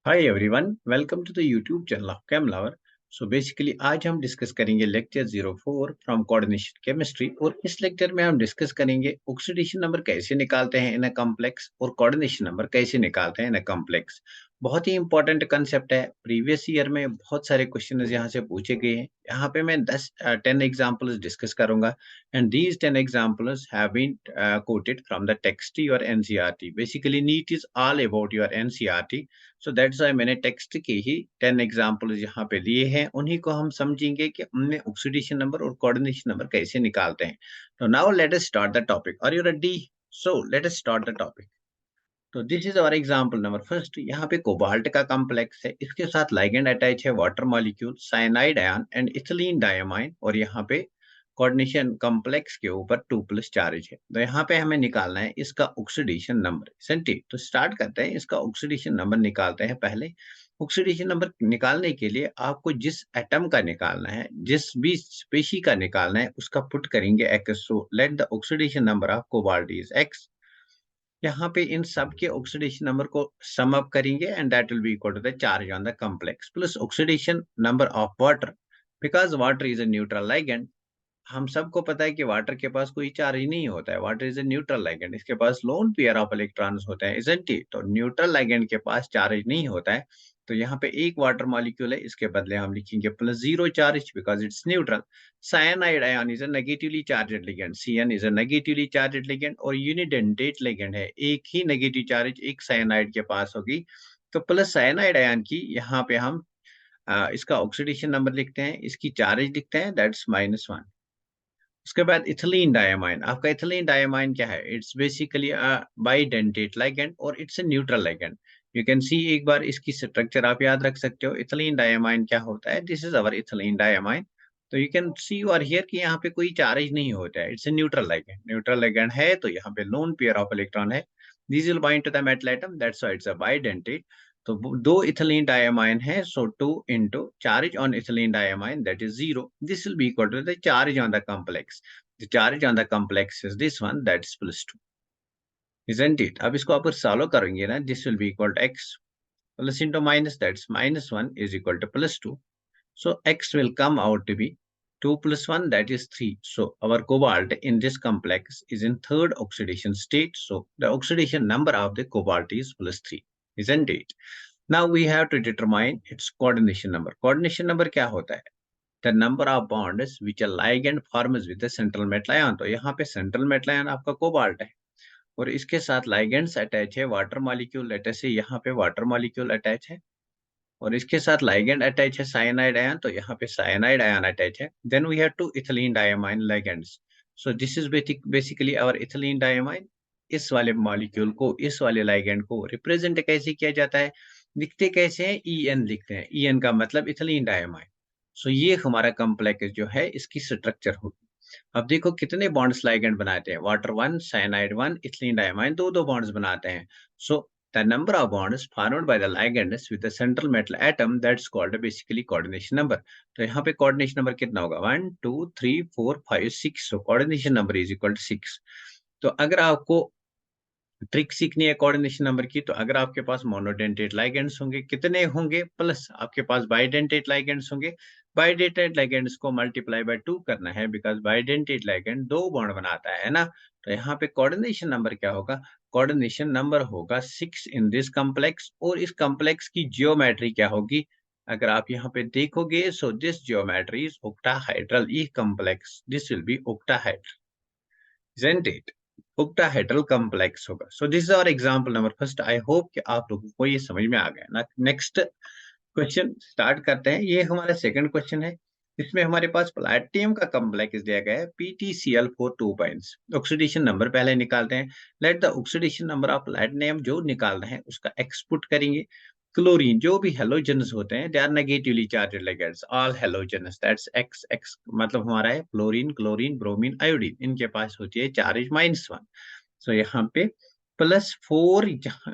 Hi everyone, welcome to the YouTube channel of chem lover. So basically आज हम discuss करेंगे lecture 04 from coordination chemistry. और इस lecture में हम डिस्कस करेंगे ऑक्सीडेशन नंबर कैसे निकालते हैं इन अ कॉम्प्लेक्स और कोऑर्डिनेशन नंबर कैसे निकालते हैं इन अ कॉम्प्लेक्स। बहुत ही इंपॉर्टेंट कंसेप्ट है। प्रीवियस ईयर में बहुत सारे क्वेश्चन यहाँ से पूछे गए हैं। यहाँ पे मैं 10 एग्जांपल्स डिस्कस करूंगा and these 10 examples have been quoted from the text or NCERT. Basically NEET is all about your NCERT. So that's why मैंने टेक्स्ट के ही 10 एग्जाम्पल यहाँ पे लिए हैं। उन्हीं को हम समझेंगे कि हमने ऑक्सीडेशन नंबर और कोऑर्डिनेशन नंबर कैसे निकालते हैं। तो now let us start the topic. Are you ready? So let us start the topic. तो this is our example number first. यहाँ पे कोबाल्ट का कॉम्प्लेक्स है, इसके साथ लाइगेंड अटैच है water molecule cyanide ion and ethylene diamine, और यहाँ पे कोऑर्डिनेशन कॉम्प्लेक्स के ऊपर 2+ चार्ज है। तो यहाँ पे हमें निकालना है इसका ऑक्सीडेशन नंबर। सेंटी तो स्टार्ट करते हैं, इसका ऑक्सीडेशन नंबर निकालते हैं। पहले ऑक्सीडेशन नंबर निकालने के लिए आपको जिस एटम का निकालना है, जिस भी स्पेशी का निकालना है, उसका पुट करेंगे X. So let the oxidation number of cobalt is X. यहाँ पे इन सब के ऑक्सीडेशन नंबर को सम अप करेंगे and that will be equal to the charge on the complex plus oxidation number of water, because water is a neutral ligand. हम सबको पता है कि वाटर के पास कोई चार्ज नहीं होता है। Water is a neutral ligand, इसके पास लोन पेयर ऑफ इलेक्ट्रॉन्स होते हैं, इजंट इट? तो न्यूट्रल लाइगेंड के पास चार्ज नहीं होता है। तो यहाँ पे एक वाटर मॉलिक्यूल है, इसके बदले हम लिखेंगे +0 charge because it's neutral. Cyanide ion is a negatively charged ligand, Cn is a negatively charged ligand और यूनिडेंटेट लिगेंड है। एक ही नेगेटिव चार्ज एक साइनाइड के पास होगी। तो प्लस साइनाइड आयन की यहाँ पे हम इसका ऑक्सीडेशन नंबर लिखते हैं, इसकी चार्ज लिखते हैं, दैट्स -1। उसके बाद इथिलीन डायमाइन। आपका इथिलीन डायमाइन क्या है? इट्स बेसिकली बाइडेंटेट लिगैंड और it's a neutral ligand. You can see, एक बार इसकी स्ट्रक्चर आप याद रख सकते हो। इथिलीन डायमाइन क्या होता है? This is our ethylene diamine. तो यू कैन सी और हियर कि यहाँ पे कोई चार्ज नहीं होता है, it's a neutral ligand. Neutral ligand है तो यहाँ पे लोन पेयर ऑफ इलेक्ट्रॉन है, this will bind to the metal atom, that's why it's a bidentate. तो दो इथिलीन डायमाइन है, so 2 into charge on ethylene diamine that is 0, this will be equal to the charge on the complex. The charge on the complex is this one, that's +2, isn't it? अब इसको आप solve करेंगे ना, this will be equal to x plus into minus, that's -1 is equal to +2. So x will come out to be 2 plus 1, that is 3. So our cobalt in this complex is in third oxidation state. So the oxidation number of the cobalt is +3, isn't it? Now we have to determine its coordination number. Coordination number क्या होता है? The number of bonds which a ligand forms with the central metal ion. तो यहाँ पे central metal ion आपका cobalt है और इसके साथ ligands अटैच है वाटर मॉलिक्यूल, लेट अस से यहाँ पे वाटर मॉलिक्यूल अटैच है और इसके साथ ligand अटैच है साइनाइड आयन, तो यहाँ पे साइनाइड आयन अटैच है। Then we have two ethylene diamine ligands. So this is basically our ethylene diamine. इस वाले मॉलिक्यूल को, इस वाले ligand को रिप्रेजेंट कैसे किया जाता है, लिखते कैसे हैं? En लिखते हैं। En का मतलब इथिलीन डायमाइन। सो ये हमारा कॉम्प्लेक्स जो है, इसकी स्ट्रक्चर होगी। अब देखो कितने बॉन्ड्स लाइगेंड बनाते हैं, वाटर 1 साइनाइड 1 इथिलीन डायमाइन, दो दो बॉन्ड्स बनाते हैं। So the number of bonds formed by the ligands with the central metal atom, that's called basically coordination number. तो यहाँ पे coordination number कितना होगा? 1 2 3 4 5 6। so coordination number is equal to 6। तो अगर आपको ट्रिक सीखनी है कोऑर्डिनेशन नंबर की, तो अगर आपके पास मोनोडेंटेट लाइगेंड्स होंगे, कितने होंगे? प्लस आपके पास बाइडेंटेट लाइगेंड्स होंगे। बाइडेंटेट लाइगेंड्स को मल्टीप्लाई बाय 2 करना है बिकॉज बाइडेंटेट लाइगेंड दो बॉन्ड बनाता है ना। तो यहाँ पे कोऑर्डिनेशन नंबर क्या होगा? कोऑर्डिनेशन नंबर होगा 6 इन दिस कॉम्प्लेक्स। और इस कॉम्प्लेक्स की जियोमेट्री क्या होगी? अगर आप यहाँ पे देखोगे, so this geometry is octahedral. ये complex, this will be octahedral, isn't it? octahedral complex होगा। So this is our example number first. I hope कि आप लोगों को ये समझ में आ गया ना। नेक्स्ट क्वेश्चन स्टार्ट करते हैं। ये हमारा सेकंड क्वेश्चन है। इसमें हमारे पास प्लैटिनम का कॉम्प्लेक्स दिया गया है PtCl4 2 पॉइंट्स। ऑक्सीडेशन नंबर पहले निकालते हैं। Late the oxidation number of platinum जो निकालना है उसका एक्सपुट करेंगे। क्लोरीन, जो भी हेलोजनस होते हैं, they are negatively charged ligands, all halogens, that's X. X मतलब हमारा है क्लोरीन, क्लोरीन, ब्रोमीन, आयोडीन, इनके पास होती है चार्ज -1। सो यहाँ पे +4,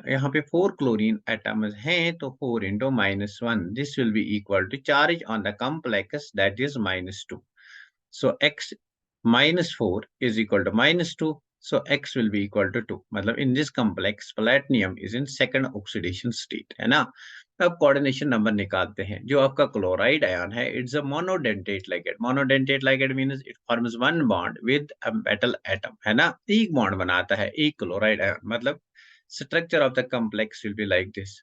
यहाँ पे 4 क्लोरीन एटम्स हैं, तो 4 into -1, this will be equal to charge on the complex that is -2। So x -4 is equal to -2. So x will be equal to 2. मतलब in this complex platinum is in second oxidation state, है ना। अब coordination number निकालते हैं। जो आपका chloride ion है, it's a monodentate ligand. Monodentate ligand means it forms one bond with a metal atom, है ना? एक बॉन्ड बनाता है एक क्लोराइड आयन। मतलब structure of the complex will be like this,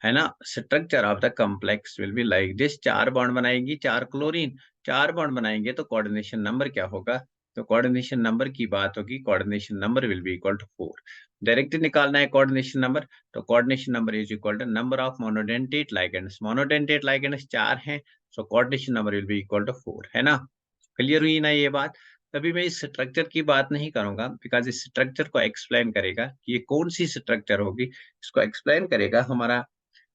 है ना? Structure of the complex will be like this. चार बॉन्ड बनाएंगी, चार क्लोरीन, चार बॉन्ड बनाएंगे तो कोऑर्डिनेशन नंबर क्या होगा? तो कोऑर्डिनेशन नंबर की बात होगी, coordination number will be equal to 4। Directly निकालना है कोऑर्डिनेशन नंबर, तो coordination number is equal to number of monodentate ligands. Monodentate ligands चार हैं, so coordination number will be equal to 4, है ना? क्लियर हुई ना ये बात? तभी मैं इस स्ट्रक्चर की बात नहीं करूंगा, बिकॉज इस स्ट्रक्चर को एक्सप्लेन करेगा कि ये कौन सी स्ट्रक्चर होगी, इसको एक्सप्लेन करेगा हमारा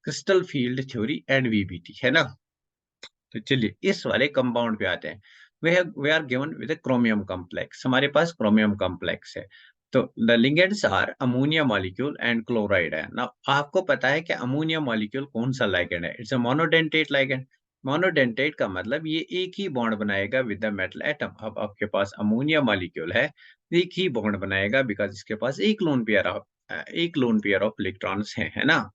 crystal field theory and VBT, है ना? तो चलिए इस वाले कंपाउंड पे आते हैं। We are given with chromium complex. हमारे पास क्रोमियम कॉम्प्लेक्स है। तो the ligands are ammonia molecule and chloride है ना। आपको पता है कि अमोनिया मॉलिक्यूल कौन सा लिगेंड है? It's a monodentate ligand. Monodentate का मतलब ये एक ही बॉन्ड बनाएगा विद द मेटल एटम। अब आपके पास अमोनिया मॉलिक्यूल है, एक ही बॉन्ड बनाएगा बिकॉज इसके पास एक लोन पेयर ऑफ इलेक्ट्रॉन्स है ना?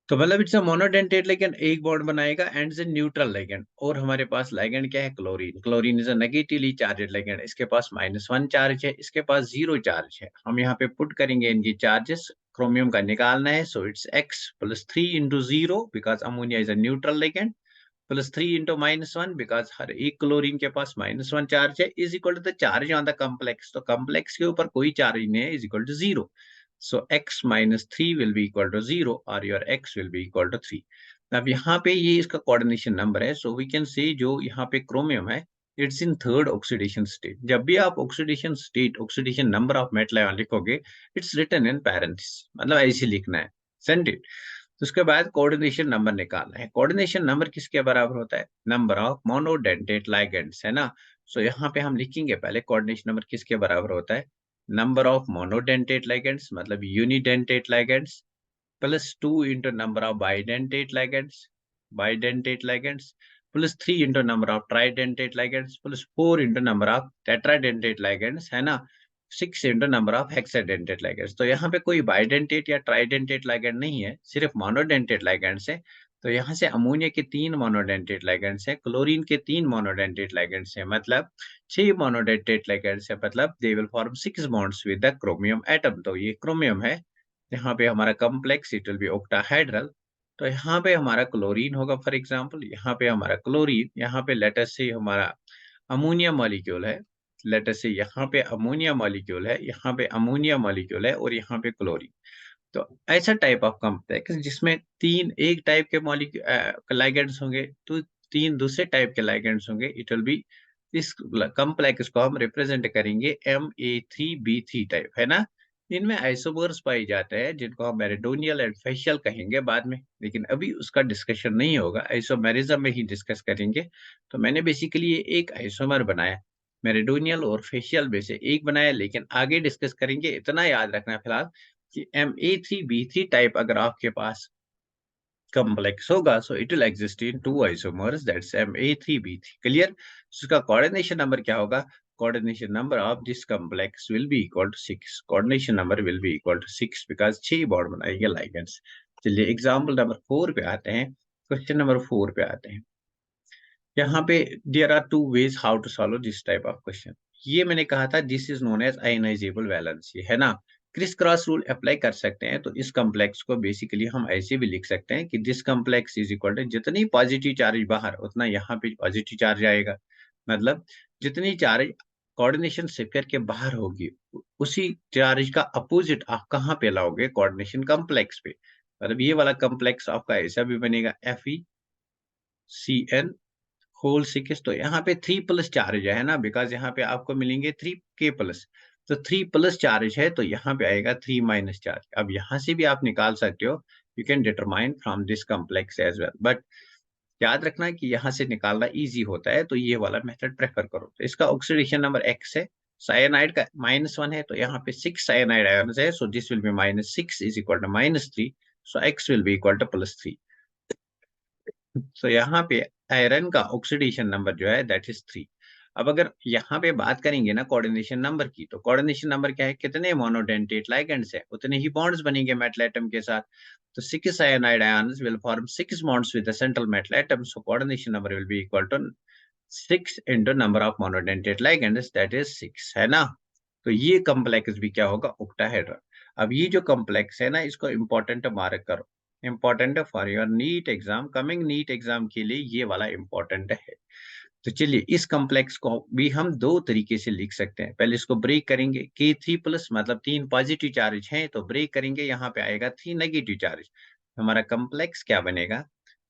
तो मतलब इट्स अ मोनोडेंटेट लिगेंड, एक बॉन्ड बनाएगा एंड से न्यूट्रल लिगेंड। और हमारे पास लिगेंड क्या है? Chlorine. Chlorine is a negatively charge ligand. इसके पास -1 चार्ज है, इसके पास 0 चार्ज है। हम यहाँ पे पुट करेंगे इनकी चार्जेस। क्रोमियम का निकालना है, so it's x plus 3 into 0 because ammonia is a neutral ligand, plus 3 into -1 because हर एक क्लोरीन के पास -1 चार्ज है, is equal to the charge on the complex. तो कॉम्प्लेक्स के ऊपर कोई चार्ज नहीं है, is equal to 0। So x minus 3 will be equal to 0 or your x will be equal to 3. अब यहाँ पे ये इसका कोऑर्डिनेशन नंबर है, सो वी कैन से जो यहाँ पे क्रोमियम है, it's in third oxidation state. जब भी आप oxidation state, oxidation number of metal ion लिखोगे, इट्स रिटन इन पैरेंथेसिस, मतलब ऐसे लिखना है, सेंड इट। तो उसके बाद कोऑर्डिनेशन नंबर निकालना है। कोऑर्डिनेशन नंबर किसके बराबर होता है? नंबर ऑफ मोनोडेंटेट लिगेंड्स, है ना? सो यहाँ पे हम लिखेंगे पहले कोऑर्डिनेशन नंबर किसके बराबर होता है? नंबर ऑफ मोनोडेंटेट लिगेंड्स मतलब unidentate ligands plus 2 into number of bidentate ligands plus 3 into number of tridentate ligands plus 4 into number of tetradentate ligands, है ना? 6 into number of hexadentate ligands. तो यहाँ पे कोई बाइडेंटेट या ट्राइडेंटेट लिगेंड नहीं है, सिर्फ मोनोडेंटेट लिगेंड्स है। तो यहाँ से अमोनिया के 3 मोनोडेंटेट लिगेंड्स है, क्लोरीन के 3 मोनोडेंटेट लिगेंड्स है, मतलब 6 मोनोडेंटेट लिगेंड्स है, मतलब they will form 6 bonds with the chromium atom. तो ये क्रोमियम है। यहाँ पे हमारा complex it will be octahedral. तो यहाँ पे हमारा क्लोरीन होगा, फॉर एग्जांपल यहाँ पे हमारा क्लोरीन, यहाँ पे लेटर से हमारा अमोनिया मॉलिक्यूल है, लेटर से यहाँ पे अमोनिया मॉलिक्यूल है, यहाँ पे अमोनिया मॉलिक्यूल है और यहाँ पे क्लोरीन। तो ऐसा टाइप ऑफ कॉम्प्लेक्स जिसमें तीन एक टाइप के मॉलिक्यूल लिगेंड्स होंगे, तो तीन दूसरे टाइप के लिगेंड्स होंगे, इट विल बी, इस कॉम्प्लेक्स को हम रिप्रेजेंट करेंगे Ma3B3 टाइप, है ना? इनमें आइसोमर्स पाए जाते हैं जिनको हम मेरिडोनियल एंड फेशियल कहेंगे बाद में, लेकिन अभी उसका डिस्कशन नहीं होगा, आइसोमेरिज्म में ही डिस्कस करेंगे। तो मैंने बेसिकली ये एक आइसोमर बनाया, मेरिडोनियल और फेशियल में से एक बनाया, लेकिन आगे डिस्कस करेंगे। इतना याद रखना फिलहाल कि Ma3B3 टाइप अगर आपके पास कॉम्प्लेक्स होगा, so it will exist in two isomers, that's Ma3B3। Clear? इसका कोऑर्डिनेशन नंबर क्या होगा? Coordination number of this complex will be equal to 6। Coordination number will be equal to 6 because 6 bond बनाएंगे ligands. चलिए example number 4 पे आते हैं। Question number 4 पे आते हैं। यहाँ पे there are two ways how to solve this type of question. ये मैंने कहा था this is known as ionisable valency, है ना? क्रिस क्रॉस रूल अप्लाई कर सकते हैं। तो इस कॉम्प्लेक्स को बेसिकली हम ऐसे भी लिख सकते हैं कि this complex is equal to, जितनी पॉजिटिव चार्ज बाहर उतना यहाँ पे पॉजिटिव चार्ज आएगा। मतलब जितनी चार्ज कोऑर्डिनेशन स्फीयर के बाहर होगी, उसी चार्ज का अपोजिट आप कहाँ पे लाओगे? कोऑर्डिनेशन कॉम्प्लेक्स पे। मतलब ये वाला कॉम्प्लेक्स आपका ऐसा भी बनेगा FeCN होल 6। तो यहाँ पे 3 प्लस चार्ज है ना, बिकॉज यहाँ पे आपको मिलेंगे 3K प्लस। तो 3 प्लस चार्ज है, तो यहाँ पे आएगा 3 माइनस चार्ज। अब यहाँ से भी आप निकाल सकते हो, you can determine from this complex as well, but याद रखना कि यहाँ से निकालना इजी होता है, तो ये वाला मेथड प्रेफर करो। तो इसका ऑक्सीडेशन नंबर X है, साइनाइड का -1 है, तो यहाँ पे 6 साइनाइड आयन्स है, so this will be -6 is equal to -3, so X will be equal to +3। So यहाँ पे आयरन का ऑक्सीडेशन नंबर जो है दैट इज 3। अब अगर यहाँ पे बात करेंगे ना कोऑर्डिनेशन नंबर की, तो कोऑर्डिनेशन नंबर क्या है, कितने मोनोडेंटेट लिगेंड्स है उतने ही बॉन्ड्स बनेंगे मेटल एटम के साथ। तो 6 cyanide ions will form 6 bonds with the central metal atom, so coordination number will be equal to 6 into number of monodentate ligands, that is 6, है ना। तो ये कॉम्प्लेक्स भी क्या होगा, ऑक्टाहेड्रल। अब ये जो कॉम्प्लेक्स है ना, इसको इंपॉर्टेंट मार्क करो, important for your NEET exam, coming NEET exam के लिए ये वाला इंपॉर्टेंट है। तो चलिए इस कॉम्प्लेक्स को भी हम दो तरीके से लिख सकते हैं। पहले इसको ब्रेक करेंगे, K3+ मतलब 3 पॉजिटिव चार्ज हैं, तो ब्रेक करेंगे, यहाँ पे आएगा 3 नेगेटिव चार्ज। हमारा कॉम्प्लेक्स क्या बनेगा,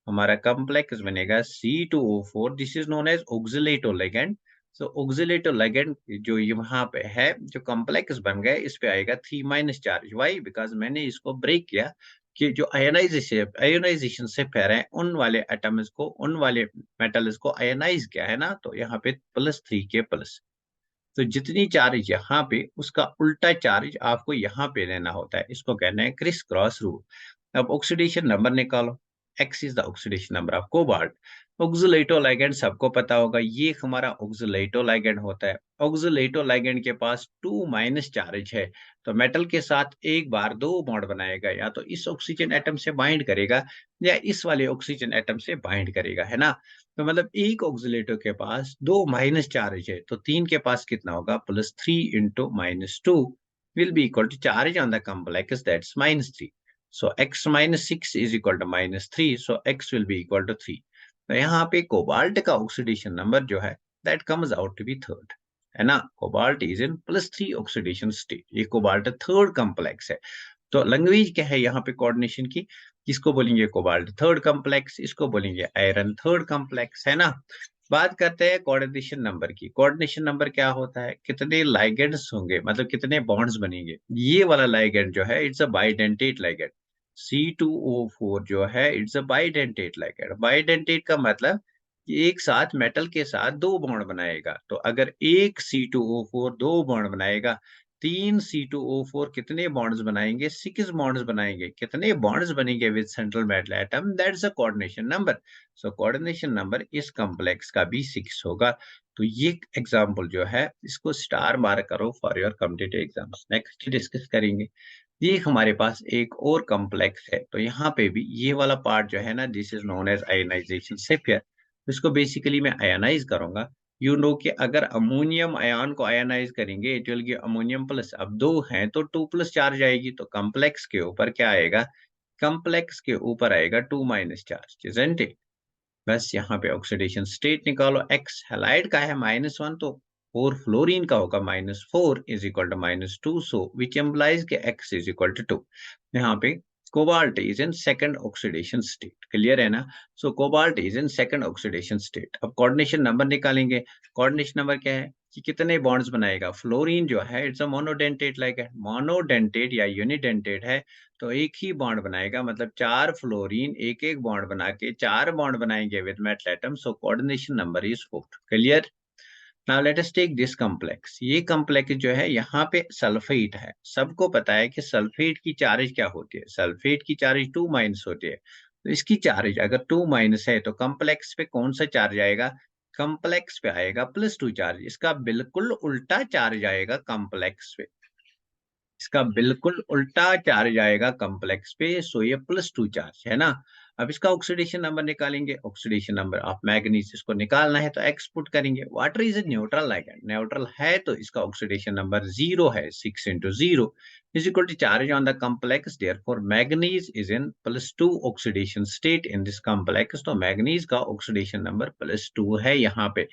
हमारा कॉम्प्लेक्स बनेगा C2O4, this is known as oxalato ligand. So oxalato ligand जो यहाँ पे है, जो कॉम्प्लेक्स बन गया, इस पे आएगा 3- चार्ज। वाई, बिकॉज मैंने इसको ब्रेक किया कि जो आयोनाइजेशन से फेर है, उन वाले एटम्स को, उन वाले मेटल्स को आयोनाइज किया है ना, तो यहाँ पे +3 के प्लस। तो जितनी चार्ज यहाँ पे, उसका उल्टा चार्ज आपको यहाँ पे लेना होता है, इसको कहना है क्रिस क्रॉस रूल। अब ऑक्सीडेशन नंबर निकालो, X is the oxidation number of cobalt. Oxalato ligand सबको पता होगा, ये हमारा ऑक्सीलेटो लिगैंड होता है। ऑक्सीलेटो लिगैंड के पास 2- चार्ज है, तो मेटल के साथ एक बार 2 बॉन्ड बनाएगा, या तो इस ऑक्सीजन एटम से बाइंड करेगा या इस वाले ऑक्सीजन एटम से बाइंड करेगा, है ना। तो मतलब एक ऑक्सीलेटो के पास 2 माइनस चार्ज है, तो 3 के पास कितना होगा, +3 into -2 will be equal to charge on the complex, that's -3. So x minus 6 is equal to -3, so x will be equal to 3. तो यहाँ पे कोबाल्ट का ऑक्सीडेशन नंबर जो है, that comes out to be third, है ना। Cobalt is in +3 oxidation state, ये cobalt third complex है। तो लैंग्वेज क्या है यहाँ पे कोऑर्डिनेशन की, किसको बोलेंगे, कोबाल्ट थर्ड कॉम्प्लेक्स, इसको बोलेंगे आयरन थर्ड कॉम्प्लेक्स, है ना। बात करते हैं कोऑर्डिनेशन नंबर की। कोऑर्डिनेशन नंबर क्या होता है, कितने लाइगेंड्स होंगे, मतलब कितने बॉन्ड्स बनेंगे। ये वाला लाइगेंड जो है, it's a bidentate ligand. C2O4 जो है, it's a bidentate ligand. Bidentate का मतलब कि एक साथ मेटल के साथ 2 बॉन्ड बनाएगा। तो अगर एक C2O4 2 बॉन्ड बनाएगा, 3 C2O4 कितने बॉन्ड्स बनाएंगे, 6 बॉन्ड्स बनाएंगे। कितने बॉन्ड्स बनेंगे with central metal atom, that's a coordination number. So coordination number इस कॉम्प्लेक्स का भी 6 होगा। तो ये एग्जांपल जो है, इसको स्टार मार्क करो for your competitive exams. Next discuss करेंगे, ये हमारे पास एक और कॉम्प्लेक्स है। तो यहाँ पे भी ये वाला पार्ट जो है ना, this is known as ionization sphere. इसको बेसिकली मैं आयनाइज करूंगा। यू नो कि अगर अमोनियम आयन को आयनाइज करेंगे, it will give ammonium plus. अब 2 हैं तो 2+ चार्ज आएगी, तो कॉम्प्लेक्स के ऊपर क्या आएगा, कॉम्प्लेक्स के ऊपर आएगा 2- चार्ज, इजंट इट। बस यहाँ पे ऑक्सीडेशन स्टेट निकालो, एक्स हैलाइड का है -1, तो 4 फ्लोरीन का होगा -4 is equal to -2, so which implies के एक्स इज इक्वल टू 2। यहाँ पे cobalt is in second oxidation state, clear है ना। सो cobalt is in second oxidation state. अब कोऑर्डिनेशन नंबर निकालेंगे। कोऑर्डिनेशन नंबर क्या है कि कितने बॉन्ड्स बनाएगा। फ्लोरीन जो है, इट्स अ मोनोडेंटेट लाइक है, मोनोडेंटेट या यूनिडेंटेट है, तो एक ही बॉन्ड बनाएगा, मतलब 4 फ्लोरीन एक एक बॉन्ड बना के 4 बॉन्ड बनाएंगे with metal atom, so coordination number is 4, clear. Now let us take this complex. ये कॉम्प्लेक्स जो है, यहाँ पे सल्फेट है। सबको पता है कि सल्फेट की चार्ज क्या होती है, सल्फेट की चार्ज 2- होती है। तो इसकी चार्ज अगर 2- है, तो कॉम्प्लेक्स पे कौन सा चार्ज आएगा, कॉम्प्लेक्स पे आएगा +2 चार्ज। इसका बिल्कुल उल्टा चार्ज आएगा कॉम्प्लेक्स पे, इसका बिल्कुल उल्टा चार्ज आएगा कॉम्प्लेक्स पे, सो ये +2 चार्ज है ना। अब इसका ऑक्सीडेशन नंबर निकालेंगे, ऑक्सीडेशन नंबर ऑफ मैग्नीज, इसको निकालना है तो एक्स पुट करेंगे। Water is a neutral ligand, neutral है तो इसका ऑक्सीडेशन नंबर 0 है, 6 × 0 is equal to charge on the complex, therefore manganese is in +2 oxidation state in this complex. तो मैग्नीज का ऑक्सीडेशन नंबर +2 है यहाँ पे।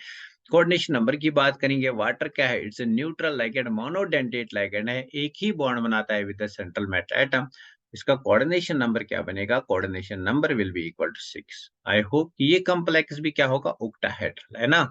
कोऑर्डिनेशन नंबर की बात करेंगे, वाटर क्या है, it's a neutral ligand, monodentate ligand है, एक ही बॉन्ड बनाता है with the central metal atom. इसका कोऑर्डिनेशन नंबर क्या बनेगा, coordination number will be equal to 6। I hope कि ये कॉम्प्लेक्स भी क्या होगा, ऑक्टाहेड्रल, है ना।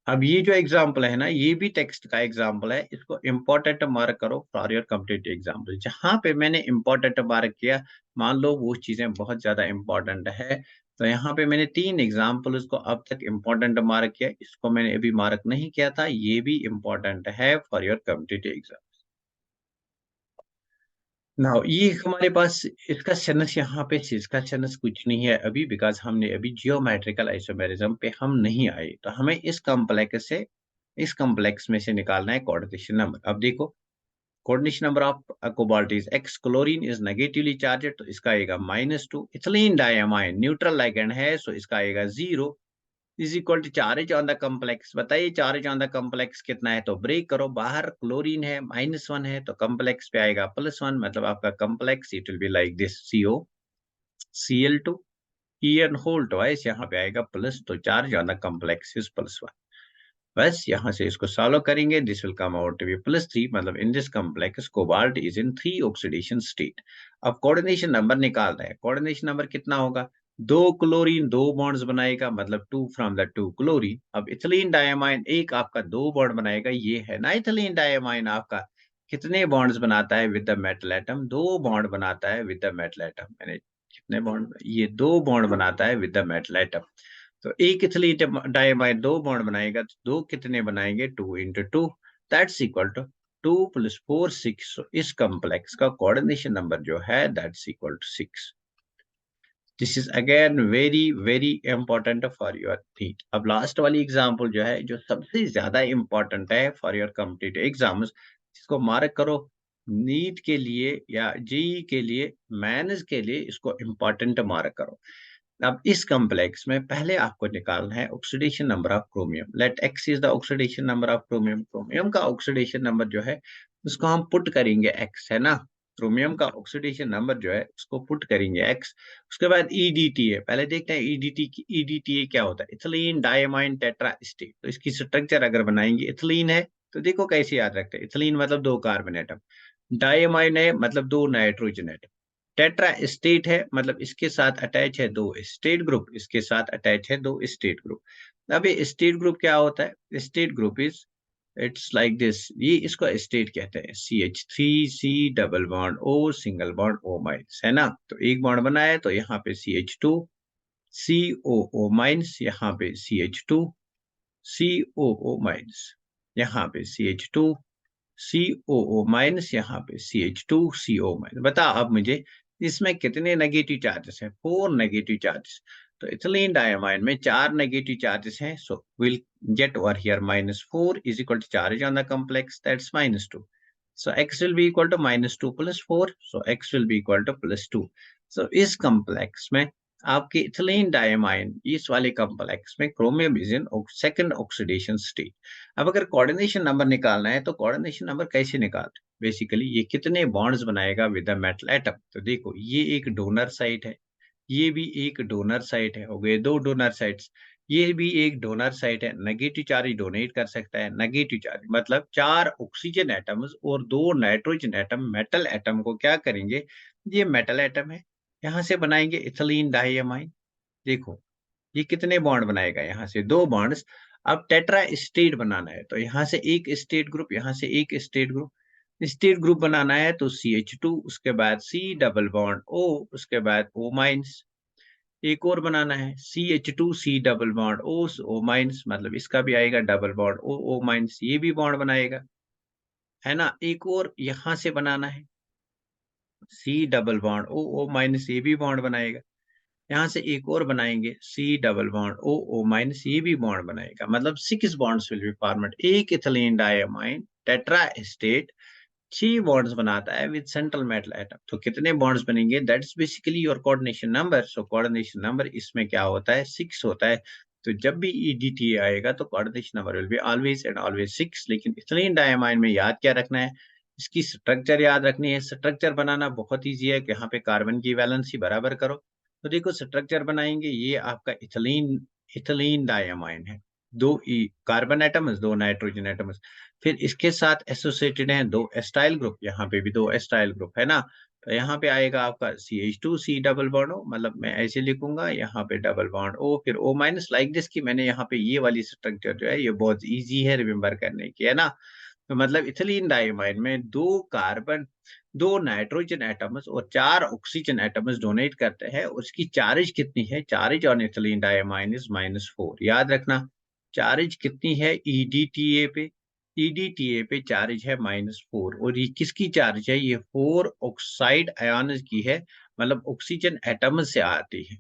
अब ये जो एग्जांपल है ना, ये भी टेक्स्ट का एग्जांपल है, इसको इंपॉर्टेंट मार्क करो फॉर योर कॉम्पिटिटिव एग्जांपल। जहां पे मैंने इंपॉर्टेंट मार्क किया, मान लो वो चीजें बहुत ज्यादा इंपॉर्टेंट है, तो यहाँ पे मैंने 3 एग्जांपल उसको अब तक इंपॉर्टेंट मार्क किया, इसको मैंने अभी मार्क नहीं किया था, ये भी इंपॉर्टेंट है for your competitive exam. Now ये हमारे पास इसका चनस यहाँ पे इसका चनस कुछ नहीं है अभी, बिकॉज़ हमने अभी जियोमेट्रिकल आइसोमेरिज्म पे हम नहीं आए। तो हमें इस कॉम्प्लेक्स में से निकालना है कोऑर्डिनेशन नंबर। अब देखो, coordination number of cobalt is x, chlorine is negatively charge, तो इसका आएगा -2। इथिलीन डायमाइन न्यूट्रल लिगैंड है, सो इसका आएगा 0 is equal to charge on the complex. बताइए चार्ज ऑन द कॉम्प्लेक्स कितना है, तो ब्रेक करो, बाहर क्लोरीन है -1 है, तो कॉम्प्लेक्स पे आएगा +1, मतलब आपका complex it will be like this, CO Cl2 En whole twice, यहाँ पे आएगा प्लस, तो charge on the complex is +1। बस यहाँ से इसको सॉल्व करेंगे, this will come out to be +3, मतलब in this complex cobalt is in 3 oxidation state. अब कोऑर्डिनेशन नंबर निकाल रहे हैं, कोऑर्डिनेशन नंबर कितना होगा, 2 क्लोरीन 2 बॉन्ड्स बनाएगा, मतलब 2 फ्रॉम द 2 क्लोरीन। अब इथिलीन डायमाइन एक आपका 2 बॉन्ड बनाएगा, ये है ना इथिलीन डायमाइन आपका, कितने बॉन्ड्स बनाता है with the metal atom, 2 bond बनाता है विद द मेटल एटम। मैंने कितने बॉन्ड, ये 2 बॉन्ड बनाता है विद द मेटल एटम। तो एक इथिलीन डाइमाइन 2 बॉन्ड बनाएगा, तो 2 कितने बनाएंगे, 2 into 2, दैट्स इक्वल टू 2 + 4 6। इस कॉम्प्लेक्स का कोऑर्डिनेशन नंबर जो है that's equal to 6। This is again very very important for your NEET. अब लास्ट वाली एग्जांपल जो है, जो सबसे ज्यादा इंपॉर्टेंट है फॉर योर कॉम्पिटिटिव एग्जाम्स, इसको मार्क करो, नीट के लिए या जेई के लिए, मेंस के लिए इसको इम्पोर्टेंट मार्क करो। अब इस कॉम्प्लेक्स में पहले आपको निकालना है oxidation number of chromium. Let x is the oxidation number of chromium. Chromium का ऑक्सीडेशन नंबर जो है उसको हम पुट करेंगे एक्स, है ना। क्रोमियम का ऑक्सीडेशन नंबर जो है उसको पुट करेंगे एक्स। उसके बाद ईडीटीए, पहले देखते हैं ईडीटीए क्या होता है, इथिलीन डायमाइन टेट्रास्टेट। तो इसकी स्ट्रक्चर अगर बनाएंगे, इथिलीन है तो देखो कैसे याद रखते हैं, इथिलीन मतलब 2 कार्बन एटम, डायमाइन है मतलब 2 नाइट्रोजन एटम, टेट्रा स्टेट है मतलब इसके साथ अटैच है 2 स्टेट ग्रुप, इसके साथ अटैच है 2 स्टेट ग्रुप। अब ये स्टेट ग्रुप क्या होता है, state group is, it's like this, ये इसको स्टेट कहते हैं, CH3 C double bond O single bond O minus, है ना। तो एक बॉन्ड बना है, तो यहाँ पे CH2 COO माइनस, यहाँ पे CH2 COO माइनस, यहाँ पे CH2 COO माइनस, यहाँ पे CH2 CO माइनस। बता अब मुझे इसमें कितने नेगेटिव चार्जेस हैं, 4 नेगेटिव चार्जेस। तो इथिलीन डायमाइन में 4 नेगेटिव चार्जेस हैं, so will get over here -4 is equal to charge on the complex, that's -2। So x will be equal to -2 + 4, so x will be equal to +2। so इस complex में आपके ethylene diamine, इस वाले complex में chromium is in second oxidation state. अब अगर coordination number निकालना है, तो कोऑर्डिनेशन नंबर कैसे निकालते हैं, बेसिकली ये कितने बॉन्ड्स बनाएगा विद द मेटल एटम। तो देखो ये एक डोनर साइट है, ये भी एक डोनर साइट है, हो गए 2 डोनर साइट्स। ये भी एक डोनर साइट है, नेगेटिव चार्ज डोनेट कर सकता है, नेगेटिव चार्ज मतलब 4 ऑक्सीजन एटम्स और 2 नाइट्रोजन एटम मेटल एटम को क्या करेंगे, ये मेटल एटम है, यहाँ से बनाएंगे इथिलीन डाइअमाइन। देखो ये कितने बॉन्ड बनाएगा, यहाँ से 2 बॉन्ड्स। अब टेट्रा स्टेट बनाना है, तो यहाँ से एक स्टेट ग्रुप, यहाँ से एक स्टेट ग्रुप बनाना है, तो CH2, उसके बाद C डबल बॉन्ड O, उसके बाद O माइनस। एक और बनाना है, CH2 C double bond O minus, मतलब इसका भी आएगा डबल बॉन्ड O माइनस, ये भी बॉन्ड बनाएगा, है ना। एक और यहाँ से बनाना है, C double bond O minus, ये भी बॉन्ड बनाएगा। यहाँ से एक और बनाएंगे, C double bond O minus, ये भी बॉन्ड बनाएगा, मतलब 6 बॉन्ड्स विल बी फॉर्मेड। एक ethylene diamine tetra state 6 bonds बनाता है विद सेंट्रल मेटल एटम। तो कितने बॉन्ड्स बनेंगे, that's basically your coordination number. So coordination number इसमें क्या होता है, 6 होता है। तो जब भी ईडीटी आएगा, तो coordination number will be always and always 6। लेकिन इथिलीन डायमाइन में याद क्या रखना है, इसकी स्ट्रक्चर याद रखनी है। स्ट्रक्चर बनाना बहुत ईजी है, कि यहाँ पे कार्बन की वैलेंसी बराबर करो। तो देखो स्ट्रक्चर बनाएंगे, ये आपका इथिलीन इथिलीन डायमाइन है, 2 कार्बन एटम्स 2 नाइट्रोजन एटम्स। फिर इसके साथ एसोसिएटेड हैं 2 एस्टाइल ग्रुप, यहाँ पे भी 2 एस्टाइल ग्रुप, है ना। तो यहाँ पे आएगा आपका CH2 C double bond O, मतलब मैं ऐसे लिखूंगा, यहाँ पे डबल बॉन्ड O, फिर O माइनस, लाइक दिस, की मैंने यहाँ पे ये वाली स्ट्रक्चर जो है ये बहुत इजी है रिमेम्बर करने की, है ना। तो मतलब इथिलीन डाइमाइन में 2 कार्बन 2 नाइट्रोजन एटम्स और 4 ऑक्सीजन एटम्स डोनेट करते हैं। उसकी चार्ज कितनी है, charge on ethylene diamine is -4। याद रखना चार्ज कितनी है EDTA पे, EDTA पे चार्ज है -4 और ये किसकी चार्ज है? ये 4 ऑक्साइड आयन्स की है, मतलब ऑक्सीजन एटम से आती है।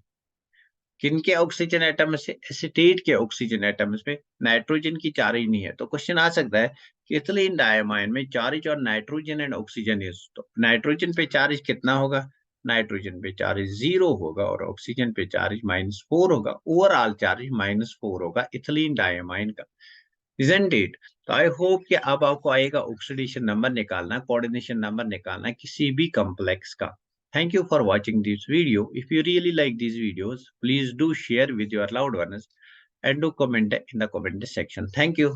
किनके ऑक्सीजन एटम से? एसीटेट के ऑक्सीजन एटम्स में, नाइट्रोजन की चार्ज नहीं है। तो क्वेश्चन आ सकता है कि इथिलीन डायमाइन में चार्ज और नाइट्रोजन एंड ऑक्सीजन इज, तो नाइट्रोजन पे चार्ज कितना होगा? नाइट्रोजन पे चार्ज 0 होगा और ऑक्सीजन पे चार्ज -4 होगा। ओवरऑल चार्ज -4 होगा इथिलीन डायमाइन का, इजंट इट? तो आई होप कि अब आपको आएगा ऑक्सीडेशन नंबर निकालना, कोऑर्डिनेशन नंबर निकालना किसी भी कॉम्प्लेक्स का। Thank you for watching this video. If you really like these videos, please do share with your loved ones and do comment in the comment section. Thank you.